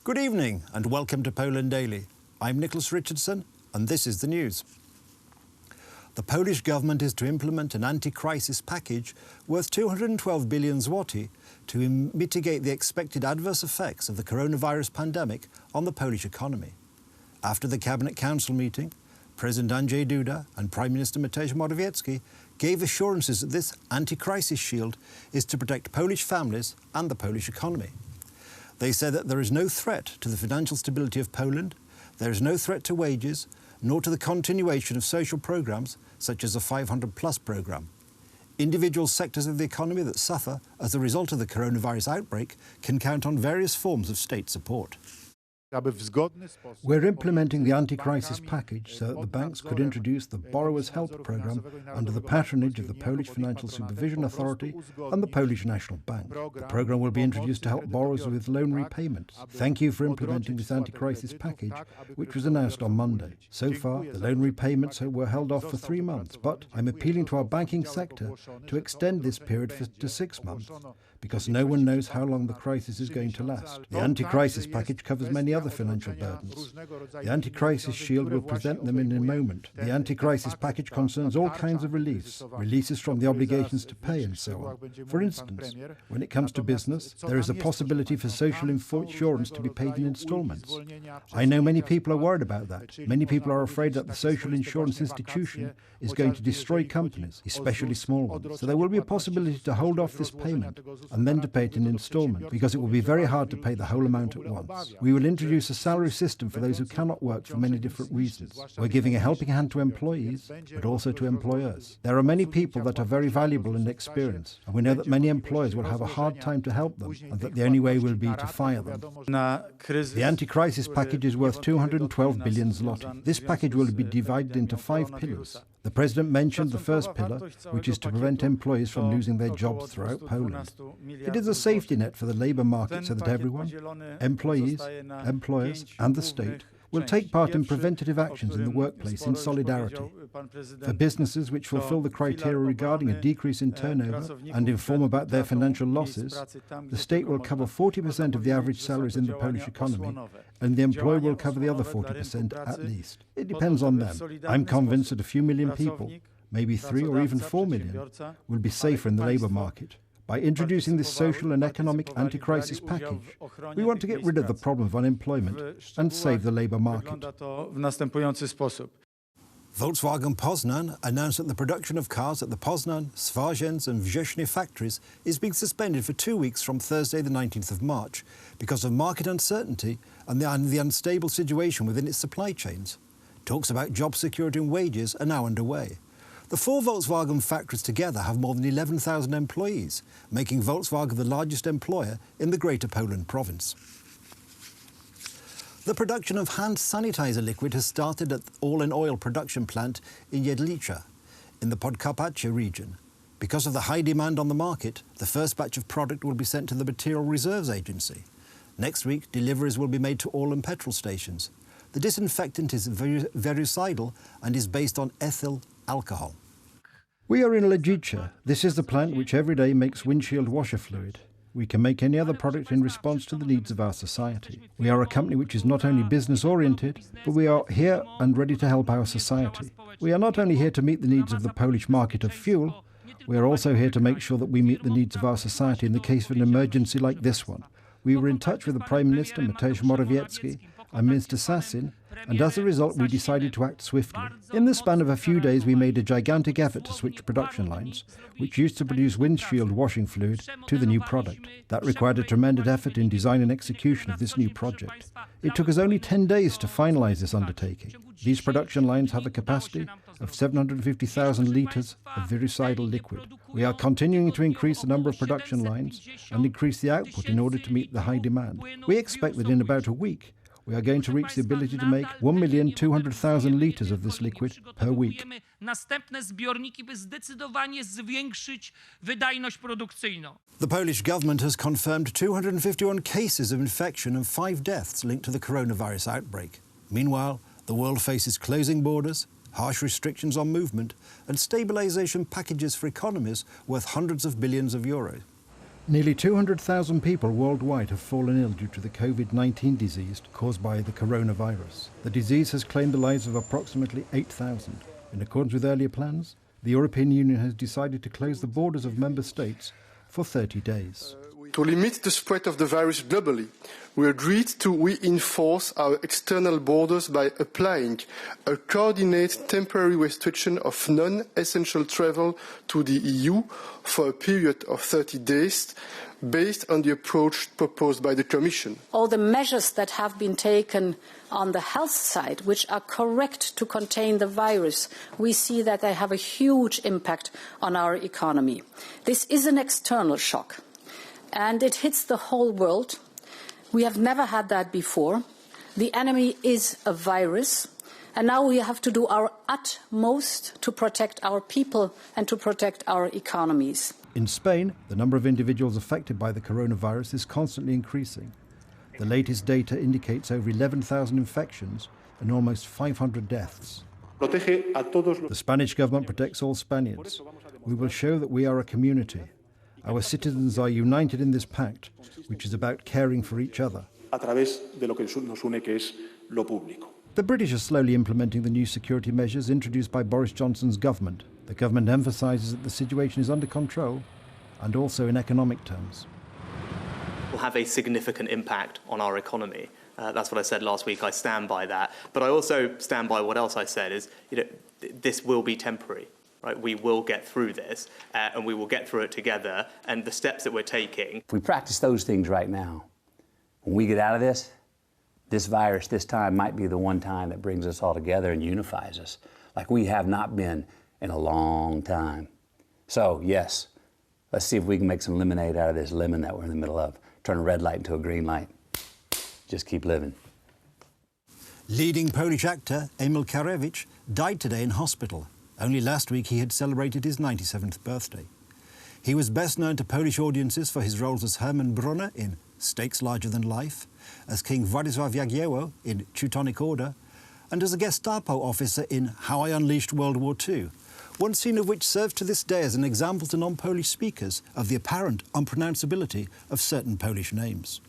Good evening and welcome to Poland Daily. I'm Nicholas Richardson and this is the news. The Polish government is to implement an anti-crisis package worth 212 billion zloty to mitigate the expected adverse effects of the coronavirus pandemic on the Polish economy. After the Cabinet Council meeting, President Andrzej Duda and Prime Minister Mateusz Morawiecki gave assurances that this anti-crisis shield is to protect Polish families and the Polish economy. They said that there is no threat to the financial stability of Poland, there is no threat to wages, nor to the continuation of social programmes such as the 500+ programme. Individual sectors of the economy that suffer as a result of the coronavirus outbreak can count on various forms of state support. We're implementing the anti-crisis package so that the banks could introduce the Borrowers' Help Programme under the patronage of the Polish Financial Supervision Authority and the Polish National Bank. The programme will be introduced to help borrowers with loan repayments. Thank you for implementing this anti-crisis package, which was announced on Monday. So far, the loan repayments were held off for 3 months, but I'm appealing to our banking sector to extend this period to 6 months, because no one knows how long the crisis is going to last. The anti-crisis package covers many other financial burdens. The anti-crisis shield will present them in a moment. The anti-crisis package concerns all kinds of reliefs, releases from the obligations to pay and so on. For instance, when it comes to business, there is a possibility for social insurance to be paid in instalments. I know many people are worried about that. Many people are afraid that the social insurance institution is going to destroy companies, especially small ones. So there will be a possibility to hold off this payment and then to pay it in instalment, because it will be very hard to pay the whole amount at once. We will introduce a salary system for those who cannot work for many different reasons. We're giving a helping hand to employees, but also to employers. There are many people that are very valuable and experienced, and we know that many employers will have a hard time to help them, and that the only way will be to fire them. The anti-crisis package is worth 212 billion zloty. This package will be divided into 5 pillars. The President mentioned the first pillar, which is to prevent employees from losing their jobs throughout Poland. It is a safety net for the labour market so that everyone, employees, employers and the state, will take part in preventative actions in the workplace in solidarity. For businesses which fulfil the criteria regarding a decrease in turnover and inform about their financial losses, the state will cover 40% of the average salaries in the Polish economy, and the employer will cover the other 40% at least. It depends on them. I'm convinced that a few million people, maybe 3 or even 4 million, will be safer in the labour market. By introducing this social and economic anti-crisis package, we want to get rid of the problem of unemployment and save the labour market. Volkswagen Poznan announced that the production of cars at the Poznan, Swarzędz and Września factories is being suspended for 2 weeks from Thursday the 19th of March because of market uncertainty and the unstable situation within its supply chains. Talks about job security and wages are now underway. The 4 Volkswagen factories together have more than 11,000 employees, making Volkswagen the largest employer in the Greater Poland province. The production of hand sanitizer liquid has started at the Orlen oil production plant in Jedlice, in the Podkarpacie region. Because of the high demand on the market, the first batch of product will be sent to the Material Reserves Agency. Next week, deliveries will be made to Orlen petrol stations. The disinfectant is virucidal and is based on ethyl alcohol. We are in Ledzice. This is the plant which every day makes windshield washer fluid. We can make any other product in response to the needs of our society. We are a company which is not only business-oriented, but we are here and ready to help our society. We are not only here to meet the needs of the Polish market of fuel, we are also here to make sure that we meet the needs of our society in the case of an emergency like this one. We were in touch with the Prime Minister, Mateusz Morawiecki, and Minister Sasin, and as a result we decided to act swiftly. In the span of a few days we made a gigantic effort to switch production lines, which used to produce windshield washing fluid, to the new product. That required a tremendous effort in design and execution of this new project. It took us only 10 days to finalise this undertaking. These production lines have a capacity of 750,000 litres of virucidal liquid. We are continuing to increase the number of production lines and increase the output in order to meet the high demand. We expect that in about a week we are going to reach the ability to make 1,200,000 litres of this liquid per week. The Polish government has confirmed 251 cases of infection and 5 deaths linked to the coronavirus outbreak. Meanwhile, the world faces closing borders, harsh restrictions on movement and stabilisation packages for economies worth hundreds of billions of euros. Nearly 200,000 people worldwide have fallen ill due to the COVID-19 disease caused by the coronavirus. The disease has claimed the lives of approximately 8,000. In accordance with earlier plans, the European Union has decided to close the borders of member states for 30 days. To limit the spread of the virus globally, we agreed to reinforce our external borders by applying a coordinated temporary restriction of non-essential travel to the EU for a period of 30 days, based on the approach proposed by the Commission. All the measures that have been taken on the health side, which are correct to contain the virus, we see that they have a huge impact on our economy. This is an external shock, and it hits the whole world. We have never had that before. The enemy is a virus, and now we have to do our utmost to protect our people and to protect our economies. In Spain, the number of individuals affected by the coronavirus is constantly increasing. The latest data indicates over 11,000 infections and almost 500 deaths. The Spanish government protects all Spaniards. We will show that we are a community. Our citizens are united in this pact, which is about caring for each other. The British are slowly implementing the new security measures introduced by Boris Johnson's government. The government emphasises that the situation is under control and also in economic terms. Will have a significant impact on our economy. That's what I said last week. I stand by that. But I also stand by what else I said is, this will be temporary. Right? We will get through this, and we will get through it together. And the steps that we're taking. If we practice those things right now, when we get out of this, this virus this time might be the one time that brings us all together and unifies us like we have not been in a long time. So, yes, let's see if we can make some lemonade out of this lemon that we're in the middle of. Turn a red light into a green light. Just keep living. Leading Polish actor Emil Karewicz died today in hospital. Only last week he had celebrated his 97th birthday. He was best known to Polish audiences for his roles as Herman Brunner in Stakes Larger Than Life, as King Władysław Jagiełło in Teutonic Order, and as a Gestapo officer in How I Unleashed World War II, one scene of which serves to this day as an example to non-Polish speakers of the apparent unpronounceability of certain Polish names.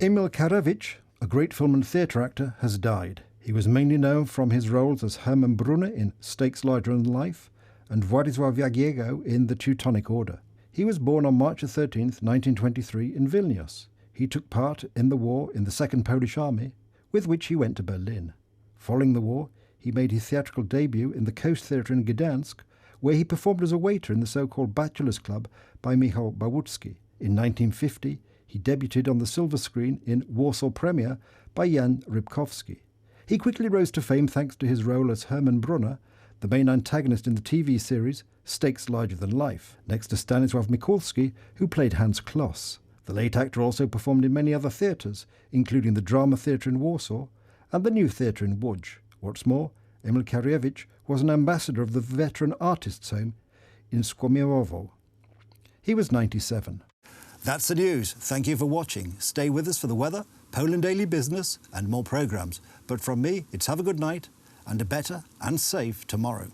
Emil Karewicz, a great film and theatre actor, has died. He was mainly known from his roles as Herman Brunner in Stakes Larger Than Life and Władysław Jagiełło in the Teutonic Order. He was born on March 13, 1923 in Vilnius. He took part in the war in the Second Polish Army, with which he went to Berlin. Following the war, he made his theatrical debut in the Coast Theatre in Gdansk, where he performed as a waiter in the so-called Bachelors' Club by Michał Bałucki. In 1950, he debuted on the silver screen in Warsaw Premiere by Jan Rybkowski. He quickly rose to fame thanks to his role as Herman Brunner, the main antagonist in the TV series Stakes Larger Than Life, next to Stanisław Mikulski, who played Hans Kloss. The late actor also performed in many other theatres, including the Drama Theatre in Warsaw and the New Theatre in Łódź. What's more, Emil Karewicz was an ambassador of the Veteran Artists' Home in Skłomiełowo. He was 97. That's the news. Thank you for watching. Stay with us for the weather, Poland Daily Business and more programmes. But from me, it's have a good night and a better and safe tomorrow.